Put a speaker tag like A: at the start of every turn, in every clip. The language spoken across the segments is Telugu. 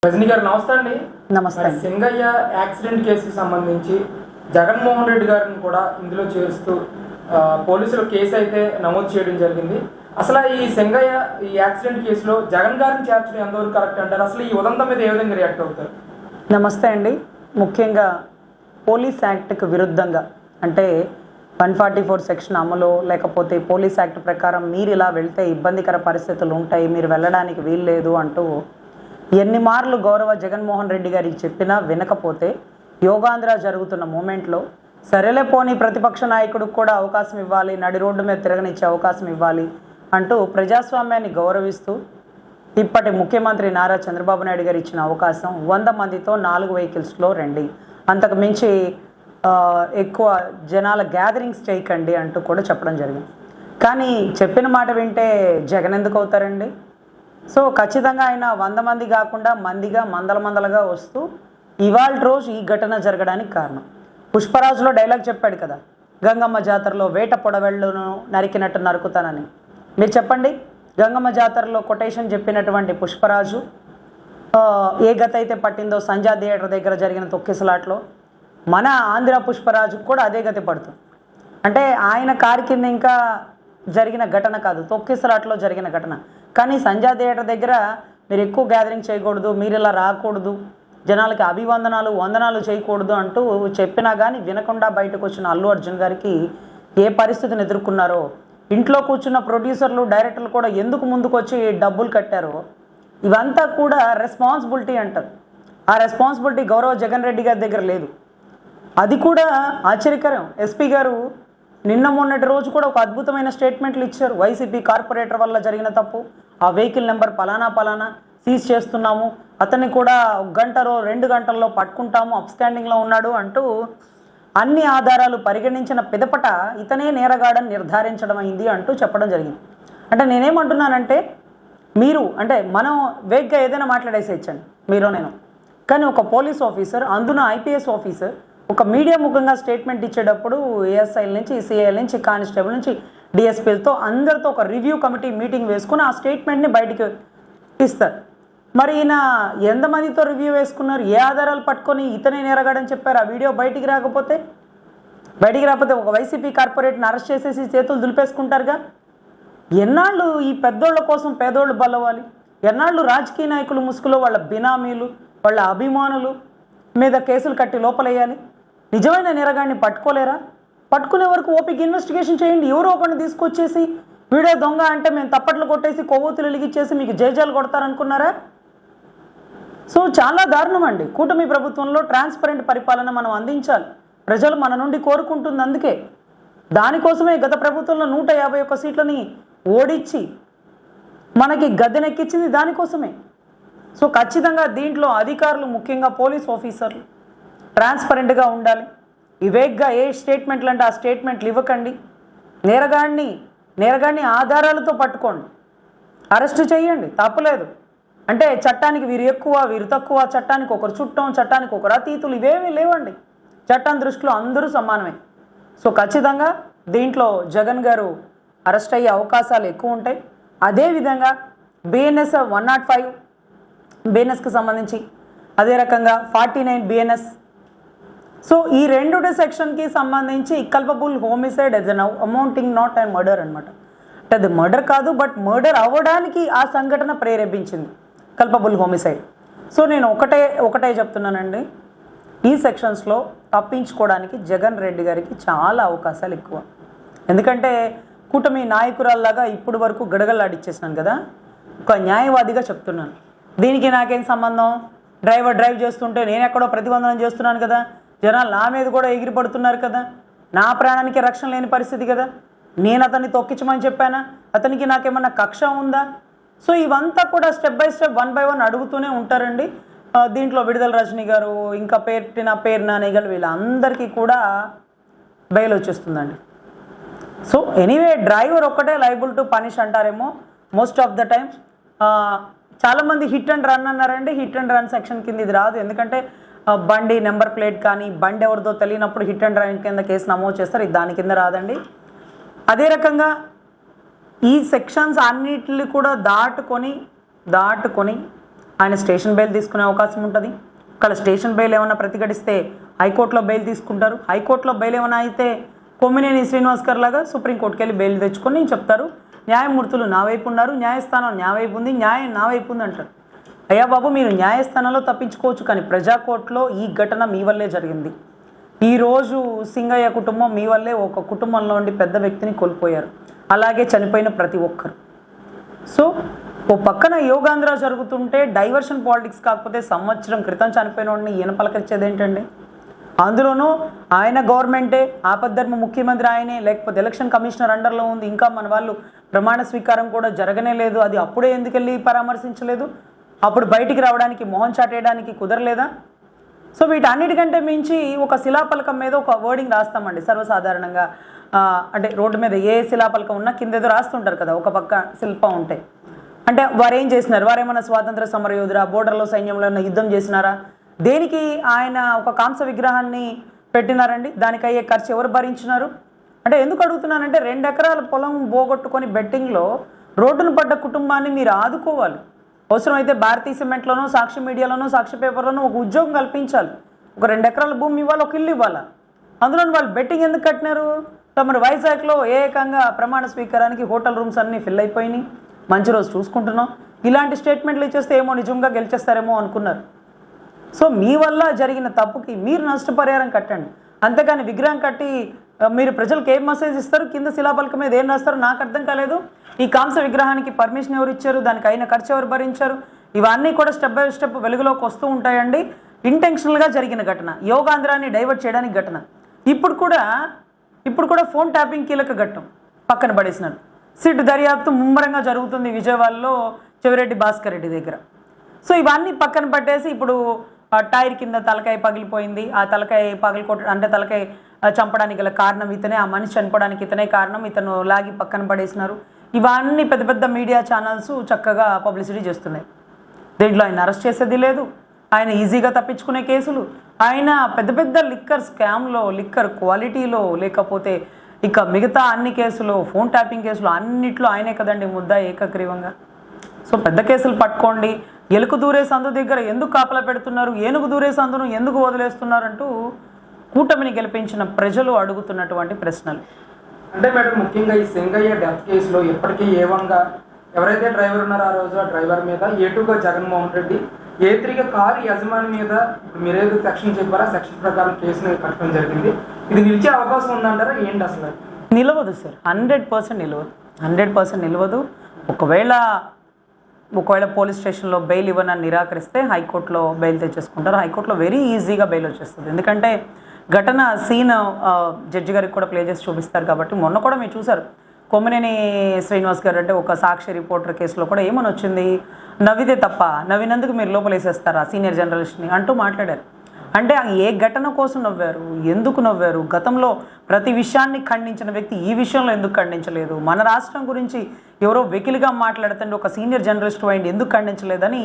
A: రజనీ గారు నమస్తే అండి.
B: నమస్తే.
A: సింగయ్య యాక్సిడెంట్ కేసుకి సంబంధించి జగన్మోహన్ రెడ్డి గారిని కూడా ఇందులో చేరుస్తూ పోలీసులు కేసు అయితే నమోదు చేయడం జరిగింది. అసలు ఈ సింగయ్య ఈ యాక్సిడెంట్ కేసులో జగన్ గారిని చేర్చడం ఎంతవరకు కరెక్ట్ అంటారు? అసలు ఈ ఉదంతం మీద ఏ విధంగా రియాక్ట్ అవుతారు?
B: నమస్తే అండి. ముఖ్యంగా పోలీస్ యాక్ట్కి విరుద్ధంగా అంటే 144 సెక్షన్ అమలు లేకపోతే పోలీస్ యాక్ట్ ప్రకారం మీరు ఇలా వెళ్తే ఇబ్బందికర పరిస్థితులు ఉంటాయి, మీరు వెళ్ళడానికి వీల్లేదు అంటూ ఎన్ని మార్లు గౌరవ జగన్మోహన్ రెడ్డి గారికి చెప్పినా వినకపోతే యోగాంధ్ర జరుగుతున్న మూమెంట్లో సరేలే పోనీ ప్రతిపక్ష నాయకుడికి కూడా అవకాశం ఇవ్వాలి, నడి రోడ్డు మీద తిరగనిచ్చే అవకాశం ఇవ్వాలి అంటూ ప్రజాస్వామ్యాన్ని గౌరవిస్తూ ఇప్పటి ముఖ్యమంత్రి నారా చంద్రబాబు నాయుడు గారు ఇచ్చిన అవకాశం 100 మందితో 4 వెహికల్స్లో రండి, అంతకు మించి ఎక్కువ జనాల గ్యాదరింగ్స్ చేయకండి అంటూ కూడా చెప్పడం జరిగింది. కానీ చెప్పిన మాట వింటే జగన్ ఎందుకు అవుతారండి? సో ఖచ్చితంగా ఆయన 100 మంది కాకుండా మందలుగా వస్తూ ఇవాళ రోజు ఈ ఘటన జరగడానికి కారణం. పుష్పరాజులో డైలాగ్ చెప్పాడు కదా, గంగమ్మ జాతరలో వేట పొడవెళ్ళను నరికినట్టు నరుకుతానని. మీరు చెప్పండి, గంగమ్మ జాతరలో కొటేషన్ చెప్పినటువంటి పుష్పరాజు ఏ గత అయితే పట్టిందో సంజా థియేటర్ దగ్గర జరిగిన తొక్కిసలాట్లో మన ఆంధ్ర పుష్పరాజుకు కూడా అదే గతి పడుతుంది. అంటే ఆయన కారు కింద ఇంకా జరిగిన ఘటన కాదు, తొక్కిసలాట్లో జరిగిన ఘటన. కానీ సంజా థియేటర్ దగ్గర మీరు ఎక్కువ గ్యాదరింగ్ చేయకూడదు, మీరు ఇలా రాకూడదు, జనాలకి వందనాలు చేయకూడదు అంటూ చెప్పినా కానీ వినకుండా బయటకు వచ్చిన అల్లు అర్జున్ గారికి ఏ పరిస్థితిని ఎదుర్కొన్నారో, ఇంట్లో కూర్చున్న ప్రొడ్యూసర్లు డైరెక్టర్లు కూడా ఎందుకు ముందుకు వచ్చి డబ్బులు కట్టారో, ఇవంతా కూడా రెస్పాన్సిబిలిటీ అంటారు. ఆ రెస్పాన్సిబిలిటీ గౌరవ జగన్ రెడ్డి గారి దగ్గర లేదు. అది కూడా ఆశ్చర్యకరం. ఎస్పీ గారు నిన్న మొన్నటి రోజు కూడా ఒక అద్భుతమైన స్టేట్మెంట్లు ఇచ్చారు. వైసీపీ కార్పొరేటర్ వల్ల జరిగిన తప్పు, ఆ వెహికల్ నెంబర్ పలానా సీజ్ చేస్తున్నాము, అతన్ని కూడా 1 గంటలో 2 గంటల్లో పట్టుకుంటాము, అప్స్టాండింగ్లో ఉన్నాడు అంటూ అన్ని ఆధారాలు పరిగణించిన పిదపట ఇతనే నేరగాడని నిర్ధారించడం అయింది అంటూ చెప్పడం జరిగింది. అంటే నేనేమంటున్నానంటే, మీరు అంటే మనం వేగ్గా ఏదైనా మాట్లాడేసేయచ్చండి మీరు నేను, కానీ ఒక పోలీస్ ఆఫీసర్, అందున ఐపీఎస్ ఆఫీసర్ ఒక మీడియా ముఖంగా స్టేట్మెంట్ ఇచ్చేటప్పుడు ఏఎస్ఐల నుంచి, సిఐల నుంచి, కానిస్టేబుల్ నుంచి, డిఎస్పీలతో అందరితో ఒక రివ్యూ కమిటీ మీటింగ్ వేసుకుని ఆ స్టేట్మెంట్ని బయటికి ఇస్తారు. మరి ఈయన ఎంతమందితో రివ్యూ వేసుకున్నారు, ఏ ఆధారాలు పట్టుకొని ఇతనే నేరగాడని చెప్పారు? ఆ వీడియో బయటికి రాకపోతే ఒక వైసీపీ కార్పొరేట్ని అరెస్ట్ చేసేసి చేతులు దులిపేసుకుంటారుగా. ఎన్నాళ్ళు ఈ పెద్దోళ్ళ కోసం పేదోళ్ళు బలవాలి? ఎన్నాళ్ళు రాజకీయ నాయకులు ముసుగులో వాళ్ళ బినామీలు, వాళ్ళ అభిమానులు మీద కేసులు కట్టి లోపలేయాలి? నిజమైన నేరగాడిని పట్టుకోలేరా? పట్టుకునే వరకు ఓపిక ఇన్వెస్టిగేషన్ చేయండి. ఎవరో ఒకరిని తీసుకొచ్చేసి వీడియో దొంగ అంటే మేము తప్పట్లు కొట్టేసి కొవ్వొత్తులు వెలిగించేసి మీకు జైజాలు కొడతారనుకున్నారా? సో చాలా దారుణం అండి. కూటమి ప్రభుత్వంలో ట్రాన్స్పరెంట్ పరిపాలన మనం అందించాలి, ప్రజలు మన నుండి కోరుకుంటుంది. అందుకే దానికోసమే గత ప్రభుత్వంలో 151 సీట్లని ఓడించి మనకి గద్దెనెక్కించింది దానికోసమే. సో ఖచ్చితంగా దీంట్లో అధికారులు, ముఖ్యంగా పోలీస్ ఆఫీసర్లు ట్రాన్స్పరెంట్గా ఉండాలి. ఇవేగ్గా ఏ స్టేట్మెంట్లు అంటే ఆ స్టేట్మెంట్లు ఇవ్వకండి. నేరగాడిని ఆధారాలతో పట్టుకోండి, అరెస్టు చేయండి, తప్పులేదు. అంటే చట్టానికి వీరు ఎక్కువ వీరు తక్కువ, చట్టానికి ఒకరు చుట్టం, చట్టానికి ఒకరు అతీతులు, ఇవేమీ లేవండి. చట్టం దృష్టిలో అందరూ సమానమే. సో ఖచ్చితంగా దీంట్లో జగన్ గారు అరెస్ట్ అయ్యే అవకాశాలు ఎక్కువ ఉంటాయి. అదేవిధంగా బిఎన్ఎస్ 105 బిఎన్ఎస్కి సంబంధించి, అదే రకంగా 49 బిఎన్ఎస్. సో ఈ 2 సెక్షన్కి సంబంధించి culpable homicide as an amounting not and murder అనమాట. అంటే అది మర్డర్ కాదు, బట్ మర్డర్ అవ్వడానికి ఆ సంఘటన ప్రేరేపించింది, కల్పబుల్ హోమిసైడ్. సో నేను ఒకటే చెప్తున్నానండి, ఈ సెక్షన్స్లో తప్పించుకోవడానికి జగన్ రెడ్డి గారికి చాలా అవకాశాలు ఎక్కువ. ఎందుకంటే కూటమి నాయకురాల్లాగా ఇప్పుడు వరకు గడగలాడిచ్చేసినాను కదా, ఒక న్యాయవాదిగా చెప్తున్నాను. దీనికి నాకేం సంబంధం? డ్రైవ్ చేస్తుంటే నేను ఎక్కడో ప్రతిబంధనం చేస్తున్నాను కదా, జనాలు నా మీద కూడా ఎగిరిపడుతున్నారు కదా, నా ప్రాణానికి రక్షణ లేని పరిస్థితి కదా, నేను అతన్ని తొక్కించమని చెప్పానా, అతనికి నాకేమన్నా కక్ష ఉందా? సో ఇవంతా కూడా స్టెప్ బై స్టెప్ 1 by 1 అడుగుతూనే ఉంటారండి. దీంట్లో విడుదల రజనీ గారు, ఇంకా పేరు నాని గారు, వీళ్ళందరికీ కూడా బెయిల్ వచ్చేస్తుందండి. సో ఎనీవే డ్రైవర్ ఒక్కటే లైబుల్ టు పనిష్ అంటారేమో మోస్ట్ ఆఫ్ ద టైమ్స్. చాలామంది హిట్ అండ్ రన్ అన్నారండి. హిట్ అండ్ రన్ సెక్షన్ కింద ఇది రాదు. ఎందుకంటే బండి నెంబర్ ప్లేట్ కానీ బండి ఎవరిదో తెలియనప్పుడు హిట్ అండ్ రన్ కింద కేసు నమోదు చేస్తారు, ఇది దాని కింద రాదండి. అదే రకంగా ఈ సెక్షన్స్ అన్నిటిని కూడా దాటుకొని ఆయన స్టేషన్ బెయిల్ తీసుకునే అవకాశం ఉంటుంది. ఇక్కడ స్టేషన్ బెయిల్ ఏమైనా ప్రతిఘటిస్తే హైకోర్టులో బెయిల్ తీసుకుంటారు. హైకోర్టులో బెయిల్ ఏమైనా అయితే కొమ్మినేని శ్రీనివాస్ గారు లాగా సుప్రీంకోర్టుకి వెళ్ళి బెయిల్ తెచ్చుకొని చెప్తారు, న్యాయమూర్తులు నా వైపు ఉన్నారు, న్యాయస్థానం నా వైపు ఉంది, న్యాయం నా వైపు ఉంది అంటారు. అయ్యా బాబు, మీరు న్యాయస్థానంలో తప్పించుకోవచ్చు, కానీ ప్రజాకోర్టులో ఈ ఘటన మీ వల్లే జరిగింది. ఈరోజు సింగయ్య కుటుంబం మీ వల్లే ఒక కుటుంబంలో ఉండి పెద్ద వ్యక్తిని కోల్పోయారు, అలాగే చనిపోయిన ప్రతి ఒక్కరు. సో ఓ పక్కన యోగాంధ్ర జరుగుతుంటే డైవర్షన్ పాలిటిక్స్ కాకపోతే సంవత్సరం క్రితం చనిపోయిన వాడిని ఈయన పలకరించేది ఏంటండి? అందులోనూ ఆయన గవర్నమెంటే, ఆపద్ధర్మ ముఖ్యమంత్రి ఆయనే, లేకపోతే ఎలక్షన్ కమిషనర్ అండర్లో ఉంది, ఇంకా మన వాళ్ళు ప్రమాణ స్వీకారం కూడా జరగనే లేదు. అది అప్పుడే ఎందుకెళ్ళి పరామర్శించలేదు? అప్పుడు బయటికి రావడానికి మొహం చాటేయడానికి కుదరలేదా? సో వీటన్నిటికంటే మించి ఒక శిలాపలకం మీద ఒక వర్డింగ్ రాస్తామండి సర్వసాధారణంగా. అంటే రోడ్డు మీద ఏ శిలాపలకం ఉన్నా కింద ఏదో రాస్తుంటారు కదా, ఒక పక్క శిల్పం ఉంటాయి. అంటే వారు ఏం చేసినారు? వారేమన్నా స్వాతంత్ర సమరయోధురా, బోర్డర్లో సైన్యంలో యుద్ధం చేసినారా? దేనికి ఆయన ఒక కాంస విగ్రహాన్ని పెట్టినారండి? దానికి అయ్యే ఖర్చు ఎవరు భరించినారు? అంటే ఎందుకు అడుగుతున్నానంటే 2 ఎకరాల పొలం పోగొట్టుకొని బెట్టింగ్లో రోడ్డును పడ్డ కుటుంబాన్ని మీరు ఆదుకోవాలి. అవసరమైతే భారతీయ సిమెంట్లోనో, సాక్షి మీడియాలోనో, సాక్షి పేపర్లోనో ఒక ఉద్యోగం కల్పించాలి. ఒక 2 ఎకరాల భూమి ఇవ్వాలి, ఒక ఇల్లు ఇవ్వాలి. అందులో వాళ్ళు బెట్టింగ్ ఎందుకు కట్టినారు? తమరు వైజాగ్లో ఏకంగా ప్రమాణ స్వీకారానికి హోటల్ రూమ్స్ అన్నీ ఫిల్ అయిపోయినాయి, మంచి రోజు చూసుకుంటున్నాం, ఇలాంటి స్టేట్మెంట్లు ఇచ్చేస్తే ఏమో నిజంగా గెలిచేస్తారేమో అనుకున్నారు. సో మీ వల్ల జరిగిన తప్పుకి మీరు నష్టపరిహారం కట్టండి, అంతేగాని విగ్రహం కట్టి మీరు ప్రజలకు ఏం మెసేజ్ ఇస్తారు? కింద శిలాపలకం మీద ఏం రాస్తారు? నాకు అర్థం కాలేదు. ఈ కాంస విగ్రహానికి పర్మిషన్ ఎవరు ఇచ్చారు? దానికి అయిన ఖర్చు ఎవరు భరించారు? ఇవన్నీ కూడా స్టెప్ బై స్టెప్ వెలుగులోకి వస్తూ ఉంటాయండి. ఇంటెన్షనల్గా జరిగిన ఘటన, యోగాంధ్రాన్ని డైవర్ట్ చేయడానికి ఘటన. ఇప్పుడు కూడా ఫోన్ ట్యాపింగ్ కీలక ఘట్టం పక్కన పడేసినారు. సిట్ దర్యాప్తు ముమ్మరంగా జరుగుతుంది విజయవాడలో చెవిరెడ్డి భాస్కర్ రెడ్డి దగ్గర. సో ఇవన్నీ పక్కన పట్టేసి ఇప్పుడు టైర్ కింద తలకాయ పగిలిపోయింది, ఆ తలకాయ అంటే తలకాయ చంపడానికి గల కారణం ఇతనే, ఆ మనిషి చనిపోవడానికి ఇతనే కారణం, ఇతను లాగి పక్కన పడేసినారు. ఇవన్నీ పెద్ద పెద్ద మీడియా ఛానల్స్ చక్కగా పబ్లిసిటీ చేస్తున్నాయి. దీంట్లో ఆయన అరెస్ట్ చేసేది లేదు, ఆయన ఈజీగా తప్పించుకునే కేసులు, ఆయన పెద్ద పెద్ద లిక్కర్ స్కామ్లో, లిక్కర్ క్వాలిటీలో, లేకపోతే ఇక మిగతా అన్ని కేసులు, ఫోన్ ట్యాపింగ్ కేసులు అన్నిట్లో ఆయనే కదండి ముద్ద ఏకగ్రీవంగా. సో పెద్ద కేసులు పట్టుకోండి, ఎలుక దూరే సందు దగ్గర ఎందుకు కాపలా పెడుతున్నారు, ఏనుగు దూరే సందును ఎందుకు వదిలేస్తున్నారంటూ కూటమిని గెలిపించిన ప్రజలు అడుగుతున్నటువంటి ప్రశ్నలు.
A: అంటే మేడం, ముఖ్యంగా ఈ సింగయ్య డెత్ కేసులో ఇప్పటికీ A1గా ఎవరైతే డ్రైవర్ ఉన్నారో ఆ రోజు ఆ డ్రైవర్ మీద, A2గా జగన్మోహన్ రెడ్డి, A3గా కారు యజమాని మీద ఇప్పుడు మీరేదో సెక్షన్ చెప్పారా, సెక్షన్ ప్రకారం కేసుని కట్టడం జరిగింది. ఇది నిలిచే అవకాశం ఉందంటారా? ఏంటి అసలు?
B: నిలవదు సార్, 100% నిలవదు, 100% నిలవదు. ఒకవేళ పోలీస్ స్టేషన్లో బెయిల్ ఇవ్వనని నిరాకరిస్తే హైకోర్టులో బెయిల్ తెచ్చేసుకుంటారు. హైకోర్టులో వెరీ ఈజీగా బెయిల్ వచ్చేస్తుంది, ఎందుకంటే ఘటన సీన్ జడ్జి గారికి కూడా ప్లే చేసి చూపిస్తారు కాబట్టి. మొన్న కూడా మీరు చూసారు, కొమ్మినేని శ్రీనివాస్ గారు అంటే ఒక సాక్షి రిపోర్టర్ కేసులో కూడా ఏమని వచ్చింది, నవ్వితే తప్ప, నవ్వినందుకు మీరు లోపల వేసేస్తారా సీనియర్ జర్నలిస్ట్ని అంటూ మాట్లాడారు. అంటే ఏ ఘటన కోసం నవ్వారు, ఎందుకు నవ్వారు? గతంలో ప్రతి విషయాన్ని ఖండించిన వ్యక్తి ఈ విషయంలో ఎందుకు ఖండించలేదు? మన రాష్ట్రం గురించి ఎవరో వెకిలిగా మాట్లాడుతుంటే ఒక సీనియర్ జర్నలిస్ట్ అయింది ఎందుకు ఖండించలేదని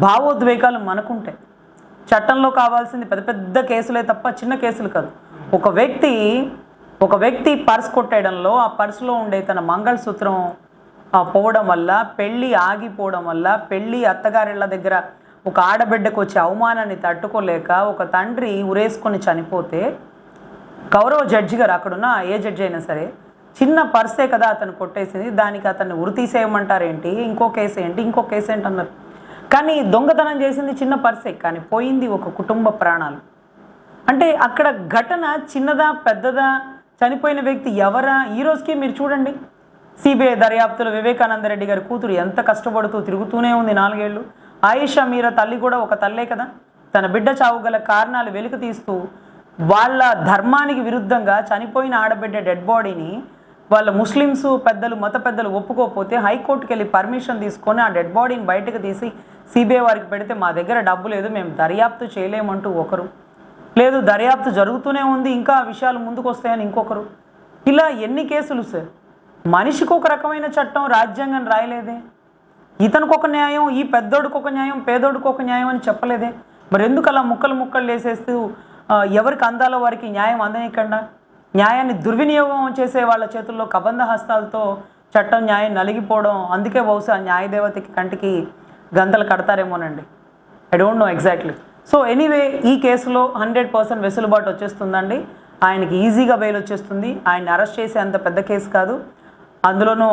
B: భావోద్వేగాలు మనకుంటాయి. చట్టంలో కావాల్సింది పెద్ద పెద్ద కేసులే తప్ప చిన్న కేసులు కాదు. ఒక వ్యక్తి పర్స్ కొట్టేయడంలో, ఆ పర్సులో ఉండే తన మంగళసూత్రం పోవడం వల్ల, పెళ్ళి ఆగిపోవడం వల్ల, పెళ్ళి అత్తగారిళ్ళ దగ్గర ఒక ఆడబిడ్డకు వచ్చే అవమానాన్ని తట్టుకోలేక ఒక తండ్రి ఉరేసుకొని చనిపోతే గౌరవ జడ్జి గారు, అక్కడున్న ఏ జడ్జి అయినా సరే, చిన్న పర్సే కదా అతను కొట్టేసింది, దానికి అతన్ని ఉరి తీసేయమంటారేంటి, ఇంకో కేసు ఏంటి అన్నారు. కానీ దొంగతనం చేసింది చిన్న పర్సే, కానీ పోయింది ఒక కుటుంబ ప్రాణాలు. అంటే అక్కడ ఘటన చిన్నదా పెద్దదా, చనిపోయిన వ్యక్తి ఎవరా? ఈ రోజుకి మీరు చూడండి, సిబిఐ దర్యాప్తులో వివేకానంద రెడ్డి గారి కూతురు ఎంత కష్టపడుతూ తిరుగుతూనే ఉంది 4 ఏళ్ళు. ఆయిషా మీరా తల్లి కూడా ఒక తల్లే కదా, తన బిడ్డ చావు గల కారణాలు వెలికి తీస్తూ వాళ్ళ ధర్మానికి విరుద్ధంగా చనిపోయిన ఆడబిడ్డ డెడ్ బాడీని వాళ్ళ ముస్లిమ్స్ పెద్దలు, మత పెద్దలు ఒప్పుకోకపోతే హైకోర్టుకి వెళ్ళి పర్మిషన్ తీసుకొని ఆ డెడ్ బాడీని బయటకు తీసి సిబిఐ వారికి పెడితే మా దగ్గర డబ్బు లేదు, మేము దర్యాప్తు చేయలేమంటూ ఒకరు, లేదు దర్యాప్తు జరుగుతూనే ఉంది ఇంకా విషయాలు ముందుకు వస్తాయని ఇంకొకరు. ఇలా ఎన్ని కేసులు సార్? మనిషికి ఒక రకమైన చట్టం, రాజ్యాంగం రాయలేదే. ఇతనికి ఒక న్యాయం, ఈ పెద్దోడికి ఒక న్యాయం, పేదోడికి ఒక న్యాయం అని చెప్పలేదే. మరి ఎందుకు అలా ముక్కలు వేసేస్తూ ఎవరికి అందాలో వారికి న్యాయం అందనీయకుండా న్యాయాన్ని దుర్వినియోగం చేసే వాళ్ళ చేతుల్లో కబంధ హస్తాలతో చట్టం న్యాయం నలిగిపోవడం? అందుకే బహుశా న్యాయదేవతకి కంటికి గంతలు కడతారేమోనండి. I don't know exactly. So anyway ఈ కేసులో 100% వెసులుబాటు వచ్చేస్తుందండి. ఆయనకి ఈజీగా బెయిల్ వచ్చేస్తుంది. ఆయన్ని అరెస్ట్ చేసే అంత పెద్ద కేసు కాదు. అందులోనూ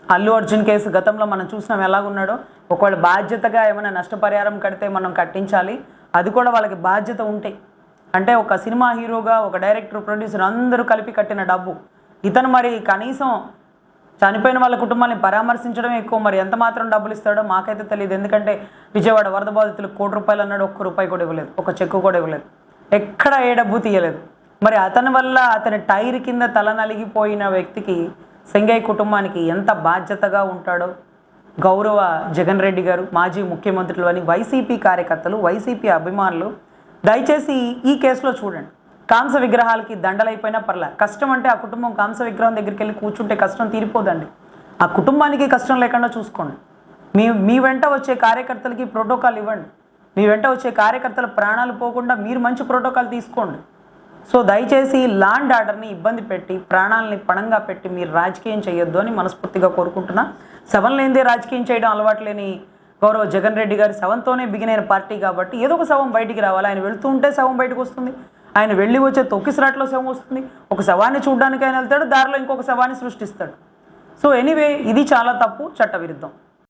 B: అల్లు అర్జున్ కేసు గతంలో మనం చూసినాం ఎలాగున్నాడో. ఒకవేళ బాధ్యతగా ఏమైనా నష్టపరిహారం కడితే మనం కట్టించాలి, అది కూడా వాళ్ళకి బాధ్యత ఉంటే. అంటే ఒక సినిమా హీరోగా ఒక డైరెక్టర్, ప్రొడ్యూసర్ అందరూ కలిపి కట్టిన డబ్బు ఇతను మరి కనీసం చనిపోయిన వాళ్ళ కుటుంబాన్ని పరామర్శించడమే ఎక్కువ, మరి ఎంత మాత్రం డబ్బులు ఇస్తాడో మాకైతే తెలియదు. ఎందుకంటే విజయవాడ వరద బాధితులకు ₹1,00,00,000 అన్నాడు, ₹1 కూడా ఇవ్వలేదు, ఒక చెక్కు కూడా ఇవ్వలేదు, ఎక్కడ ఏ డబ్బు తీయలేదు. మరి అతని వల్ల అతని టైర్ కింద తల నలిగిపోయిన వ్యక్తికి, సెంగయ్య కుటుంబానికి ఎంత బాధ్యతగా ఉంటాడో గౌరవ జగన్ రెడ్డి గారు, మాజీ ముఖ్యమంత్రులు అని వైసీపీ కార్యకర్తలు, వైసీపీ అభిమానులు దయచేసి ఈ కేసులో చూడండి. కాంస విగ్రహాలకి దండలైపోయినా పర్లే, కష్టం అంటే ఆ కుటుంబం కాంస విగ్రహం దగ్గరికి వెళ్ళి కూర్చుంటే కష్టం తీరిపోదండి. ఆ కుటుంబానికి కష్టం లేకుండా చూసుకోండి. మీ వెంట వచ్చే కార్యకర్తలకి ప్రోటోకాల్ ఇవ్వండి. మీ వెంట వచ్చే కార్యకర్తల ప్రాణాలు పోకుండా మీరు మంచి ప్రోటోకాల్ తీసుకోండి. సో దయచేసి ల్యాండ్ ఆర్డర్ని ఇబ్బంది పెట్టి, ప్రాణాలని పణంగా పెట్టి మీరు రాజకీయం చేయొద్దు అని మనస్ఫూర్తిగా కోరుకుంటున్నా. శవం లేనిదే రాజకీయం చేయడం అలవాటు లేని గౌరవ జగన్ రెడ్డి గారి శవంతోనే బిగినైన పార్టీ కాబట్టి ఏదో ఒక శవం బయటికి రావాలి. ఆయన వెళ్తూ ఉంటే శవం బయటకు వస్తుంది, ఆయన వెళ్ళి వచ్చే తొక్కిసరాట్లో శవం వస్తుంది. ఒక శవాన్ని చూడడానికి ఆయన వెళ్తాడు, దారిలో ఇంకొక శవాన్ని సృష్టిస్తాడు. సో ఎనీవే ఇది చాలా తప్పు, చట్టవిరుద్ధం.